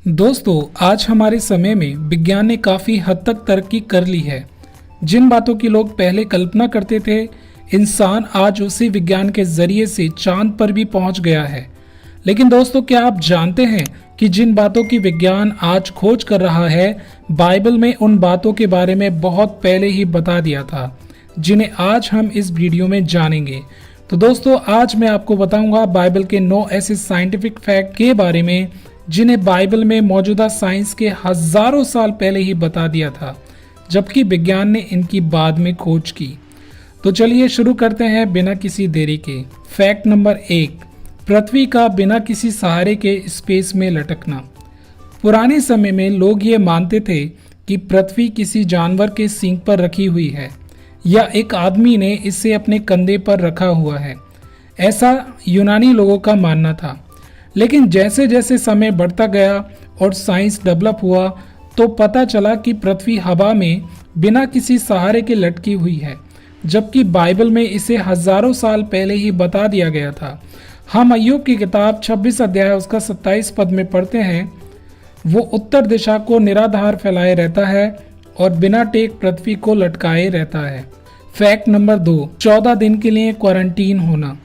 दोस्तों, आज हमारे समय में विज्ञान ने काफी हद तक तरक्की कर ली है। जिन बातों की लोग पहले कल्पना करते थे, इंसान आज उसी विज्ञान के जरिए से चांद पर भी पहुंच गया है। लेकिन दोस्तों, क्या आप जानते हैं कि जिन बातों की विज्ञान आज खोज कर रहा है, बाइबल में उन बातों के बारे में बहुत पहले ही बता दिया था, जिन्हें आज हम इस वीडियो में जानेंगे। तो दोस्तों, आज मैं आपको बताऊंगा बाइबल के 9 ऐसे साइंटिफिक फैक्ट के बारे में जिन्हें बाइबल में मौजूदा साइंस के हजारों साल पहले ही बता दिया था, जबकि विज्ञान ने इनकी बाद में खोज की। तो चलिए शुरू करते हैं बिना किसी देरी के। फैक्ट नंबर 1, पृथ्वी का बिना किसी सहारे के स्पेस में लटकना। पुराने समय में लोग ये मानते थे कि पृथ्वी किसी जानवर के सींग पर रखी हुई है या एक आदमी ने इसे अपने कंधे पर रखा हुआ है। ऐसा यूनानी लोगों का मानना था। लेकिन जैसे जैसे समय बढ़ता गया और साइंस डेवलप हुआ, तो पता चला कि पृथ्वी हवा में बिना किसी सहारे के लटकी हुई है, जबकि बाइबल में इसे हजारों साल पहले ही बता दिया गया था। हम अय्यूब की किताब 26 अध्याय उसका 27 पद में पढ़ते हैं, वो उत्तर दिशा को निराधार फैलाए रहता है और बिना टेक पृथ्वी को लटकाए रहता है। फैक्ट नंबर 2, 14 दिन के लिए क्वारंटीन होना।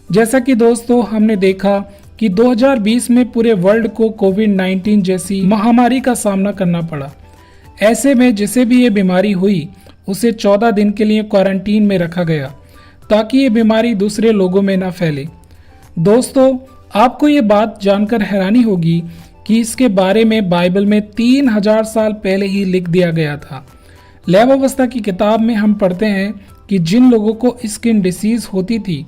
जैसा कि दोस्तों हमने देखा कि 2020 में पूरे वर्ल्ड को कोविड-19 जैसी महामारी का सामना करना पड़ा। ऐसे में जिसे भी ये बीमारी हुई, उसे 14 दिन के लिए क्वारंटीन में रखा गया ताकि ये बीमारी दूसरे लोगों में न फैले। दोस्तों, आपको ये बात जानकर हैरानी होगी कि इसके बारे में बाइबल में 3000 साल पहले ही लिख दिया गया था। लैब अवस्था की किताब में हम पढ़ते हैं कि जिन लोगों को स्किन डिसीज होती थी,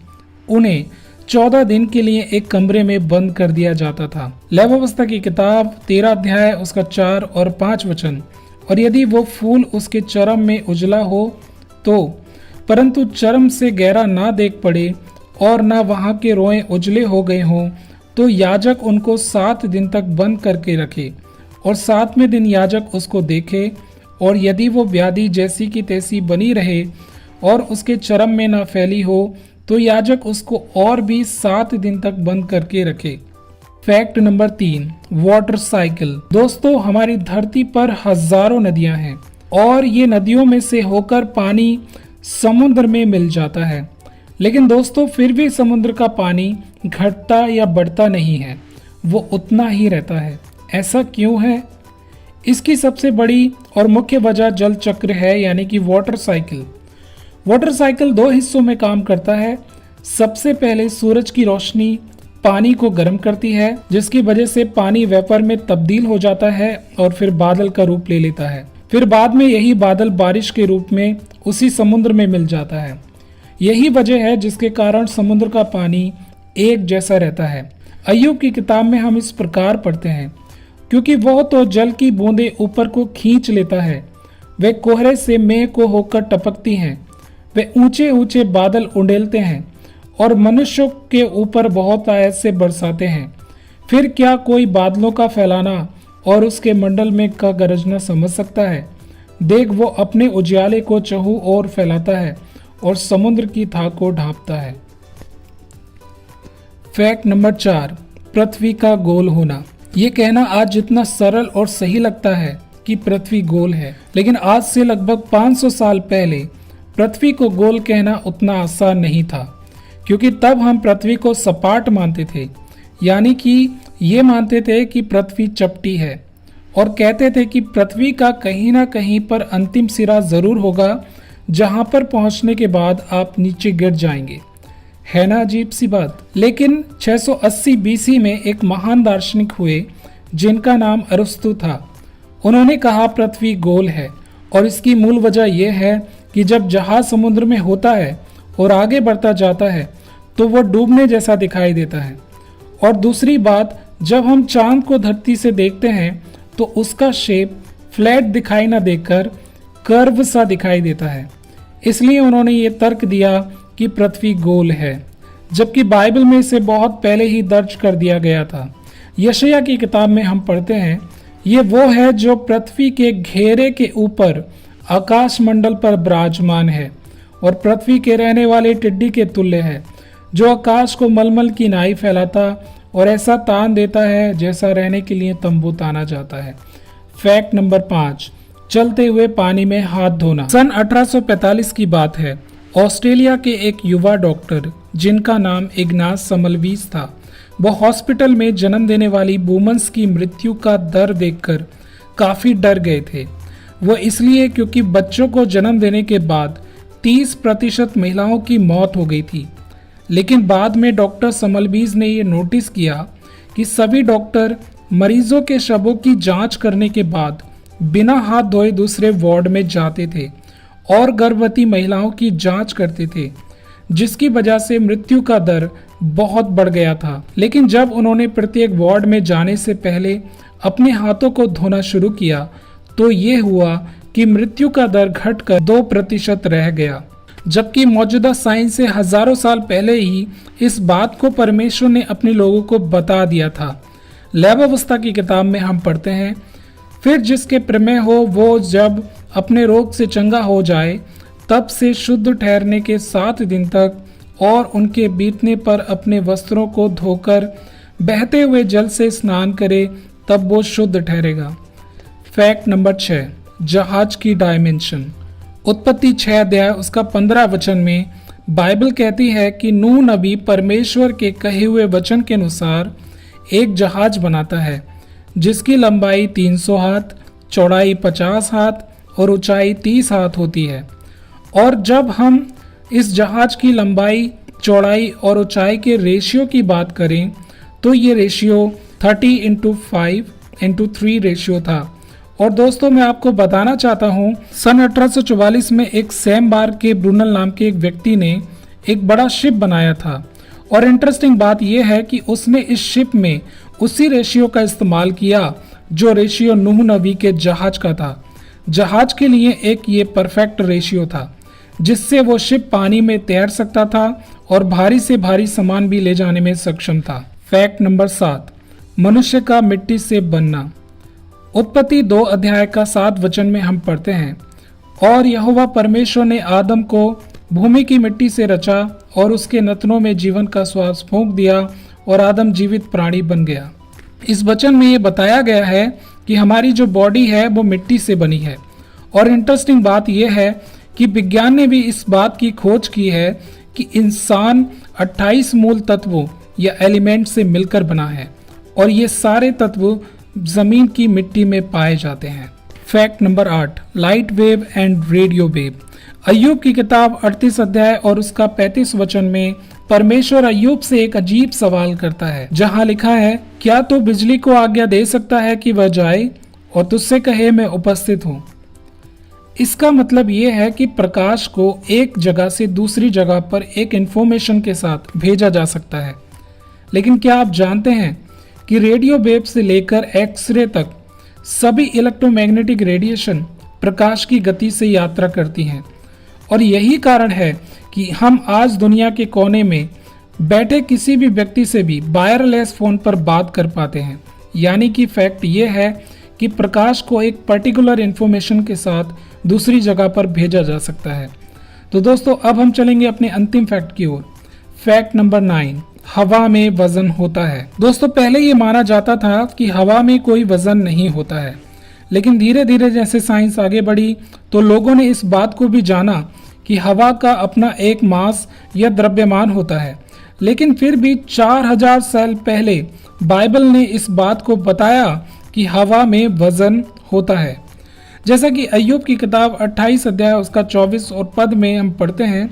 उन्हें 14 दिन के लिए एक कमरे में बंद कर दिया जाता था। लैब अवस्था की किताब 13 अध्याय उसका 4 और 5 वचन। और यदि वो फूल उसके चरम में उजला हो तो, परंतु चरम से गहरा ना देख पड़े और ना वहां के रोए उजले हो गए हों, तो याजक उनको 7 दिन तक बंद करके रखे और 7वें दिन याजक उसको देखे, और यदि वो व्याधि जैसी की तैसी बनी रहे और उसके चरम में ना फैली हो, तो याजक उसको और भी 7 दिन तक बंद करके रखे। Fact number 3, water cycle. दोस्तों, हमारी धरती पर हजारों नदियां हैं और ये नदियों में से होकर पानी समुद्र में मिल जाता है। लेकिन दोस्तों, फिर भी समुद्र का पानी घटता या बढ़ता नहीं है, वो उतना ही रहता है। ऐसा क्यों है? इसकी सबसे बड़ी और मुख्य वजह जल चक्र है, यानी कि वाटर साइकिल। वाटर साइकिल 2 हिस्सों में काम करता है। सबसे पहले सूरज की रोशनी पानी को गर्म करती है, जिसकी वजह से पानी वेपर में तब्दील हो जाता है और फिर बादल का रूप ले लेता है। फिर बाद में यही बादल बारिश के रूप में उसी समुद्र में मिल जाता है। यही वजह है जिसके कारण समुद्र का पानी एक जैसा रहता है। अय्यूब की किताब में हम इस प्रकार पढ़ते हैं, क्योंकि वह तो जल की बूंदें ऊपर को खींच लेता है, वे कोहरे से मेघ को होकर टपकती हैं, वे ऊंचे ऊंचे बादल उंडेलते हैं और मनुष्यों के ऊपर बहुत आयत से बरसाते हैं। फिर क्या कोई बादलों का फैलाना और उसके मंडल में का गरजना समझ सकता है? देख, वो अपने उजियाले को चहु ओर फैलाता है और समुद्र की थाह को ढांपता है। फैक्ट नंबर 4, पृथ्वी का गोल होना। ये कहना आज जितना सरल और सही लगता है कि पृथ्वी गोल है, लेकिन आज से लगभग 500 साल पहले पृथ्वी को गोल कहना उतना आसान नहीं था, क्योंकि तब हम पृथ्वी को सपाट मानते थे, यानी कि ये मानते थे कि पृथ्वी चपटी है और कहते थे कि पृथ्वी का कहीं ना कहीं पर अंतिम सिरा जरूर होगा, जहां पर पहुंचने के बाद आप नीचे गिर जाएंगे। है ना अजीब सी बात? लेकिन 680 बीसी में एक महान दार्शनिक हुए जिनका नाम अरस्तु था। उन्होंने कहा पृथ्वी गोल है, और इसकी मूल वजह यह है कि जब जहाज समुद्र में होता है और आगे बढ़ता जाता है तो वह डूबने जैसा दिखाई देता है। और दूसरी बात, जब हम चांद को धरती से देखते हैं तो उसका शेप फ्लैट दिखाई ना देकर कर्व सा दिखाई देता है। इसलिए उन्होंने ये तर्क दिया कि पृथ्वी गोल है, जबकि बाइबल में इसे बहुत पहले ही दर्ज कर दिया गया था। यशायाह की किताब में हम पढ़ते हैं, ये वो है जो पृथ्वी के घेरे के ऊपर आकाश मंडल पर विराजमान है और पृथ्वी के रहने वाले टिड्डी के तुल्य है, जो आकाश को मलमल की नाई फैलाता और ऐसा तान देता है जैसा रहने के लिए तंबू ताना जाता है। फैक्ट नंबर 5, चलते हुए पानी में हाथ धोना। सन 1845 की बात है। ऑस्ट्रेलिया के एक युवा डॉक्टर जिनका नाम इग्नास समलवीस था, वो हॉस्पिटल में जन्म देने वाली वुमन्स की मृत्यु का दर देखकर काफी डर गए थे। वो इसलिए क्योंकि बच्चों को जन्म देने के बाद 30% महिलाओं की मौत हो गई थी। लेकिन बाद में डॉक्टर समलवीस ने ये नोटिस किया कि सभी डॉक्टर मरीजों के शवों की जांच करने के बाद बिना हाथ धोए दूसरे वार्ड में जाते थे और गर्भवती महिलाओं की जांच करते थे, जिसकी वजह से मृत्यु का दर बहुत बढ़ गया था। लेकिन जब उन्होंने प्रत्येक वार्ड में जाने से पहले अपने हाथों को धोना शुरू किया तो ये हुआ कि मृत्यु का दर घटकर 2% रह गया। जबकि मौजूदा साइंस से हजारों साल पहले ही इस बात को परमेश्वर ने अपने लोगों को बता दिया था। लैब अवस्था की किताब में हम पढ़ते हैं, फिर जिसके प्रमेय हो वो जब अपने रोग से चंगा हो जाए तब से शुद्ध ठहरने के 7 दिन तक और उनके बीतने पर अपने वस्त्रों को धोकर बहते हुए जल से स्नान करे, तब वो शुद्ध ठहरेगा। फैक्ट नंबर 6, जहाज की डायमेंशन। उत्पत्ति 6 अध्याय उसका 15 वचन में बाइबल कहती है कि नूह नबी परमेश्वर के कहे हुए वचन के अनुसार एक जहाज बनाता है जिसकी लंबाई 300 हाथ, चौड़ाई 50 हाथ और ऊंचाई 30 हाथ होती है। और जब हम इस जहाज की लंबाई, चौड़ाई और ऊंचाई के रेशियो की बात करें तो ये रेशियो 30:5:3 रेशियो था। और दोस्तों मैं आपको बताना चाहता हूँ, सन 1844 में एक सैम बार के ब्रूनल नाम के एक व्यक्ति ने एक बड़ा शिप बनाया था। और इंटरेस्टिंग बात यह है कि उसने इस शिप में उसी रेशियो का इस्तेमाल किया जो रेशियो नूह नबी के जहाज का था। जहाज के लिए एक ये परफेक्ट रेशियो था जिससे वो शिप पानी में तैर सकता था और भारी से भारी सामान भी ले जाने में सक्षम था। फैक्ट नंबर 7, मनुष्य का मिट्टी से बनना। उत्पत्ति 2 अध्याय का 7 वचन में हम पढ़ते हैं, और यहोवा परमेश्वर ने आदम को भूमि की मिट्टी से रचा और उसके नथनों में जीवन का श्वास फूंक दिया और आदम जीवित प्राणी बन गया। इस वचन में ये बताया गया है कि हमारी जो बॉडी है वो मिट्टी से बनी है। और इंटरेस्टिंग बात यह है कि विज्ञान ने भी इस बात की खोज की है कि इंसान 28 मूल तत्वों या एलिमेंट से मिलकर बना है और ये सारे तत्व जमीन की मिट्टी में पाए जाते हैं। Fact number 8, light wave and radio wave. अय्यूब की किताब 38 अध्याय और उसका 35 वचन में परमेश्वर अय्यूब से एक अजीब सवाल करता है, जहां लिखा है, क्या तू बिजली को आज्ञा दे सकता है कि वह जाए और तुझसे कहे मैं उपस्थित हूं। इसका मतलब यह है कि प्रकाश को एक जगह से दूसरी जगह पर एक इंफॉर्मेशन के साथ भेजा जा सकता है। लेकिन क्या आप जानते हैं कि रेडियो वेव से लेकर एक्सरे तक सभी इलेक्ट्रोमैग्नेटिक रेडिएशन प्रकाश की गति से यात्रा करती हैं। और यही कारण है कि हम आज दुनिया के कोने में बैठे किसी भी व्यक्ति से भी वायरलेस फोन पर बात कर पाते हैं। यानी कि फैक्ट ये है कि प्रकाश को एक पर्टिकुलर इंफॉर्मेशन के साथ दूसरी जगह पर भेजा जा सकता है। तो दोस्तों अब हम चलेंगे अपने अंतिम फैक्ट की ओर। फैक्ट नंबर 9, हवा में वजन होता है। दोस्तों पहले ये माना जाता था कि हवा में कोई वजन नहीं होता है, लेकिन धीरे धीरे जैसे साइंस आगे बढ़ी तो लोगों ने इस बात को भी जाना कि हवा का अपना एक मास या द्रव्यमान होता है। लेकिन फिर भी 4000 साल पहले बाइबल ने इस बात को बताया कि हवा में वजन होता है। जैसा कि अय्यूब की किताब 28 अध्याय उसका 24 और पद में हम पढ़ते हैं,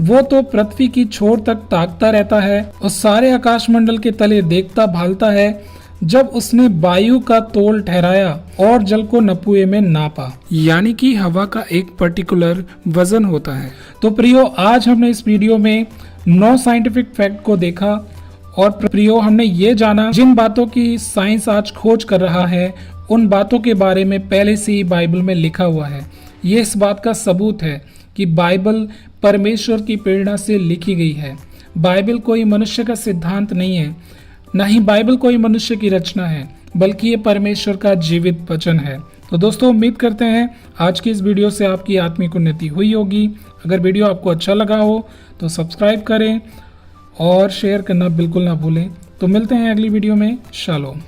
वो तो पृथ्वी की छोर तक ताकता रहता है और सारे आकाशमंडल के तले देखता भालता है, जब उसने वायु का तोल ठहराया और जल को नपुए में नापा। यानी कि हवा का एक पर्टिकुलर वजन होता है। तो प्रियो, आज हमने इस वीडियो में 9 साइंटिफिक फैक्ट को देखा और प्रियो हमने ये जाना जिन बातों की साइंस आज खोज कर रहा है उन बातों के बारे में पहले से ही बाइबल में लिखा हुआ है। ये इस बात का सबूत है कि बाइबल परमेश्वर की प्रेरणा से लिखी गई है। बाइबल कोई मनुष्य का सिद्धांत नहीं है, न ही बाइबल कोई मनुष्य की रचना है, बल्कि ये परमेश्वर का जीवित वचन है। तो दोस्तों उम्मीद करते हैं आज की इस वीडियो से आपकी आत्मिक उन्नति हुई होगी। अगर वीडियो आपको अच्छा लगा हो तो सब्सक्राइब करें और शेयर करना बिल्कुल ना भूलें। तो मिलते हैं अगली वीडियो में। शालोम।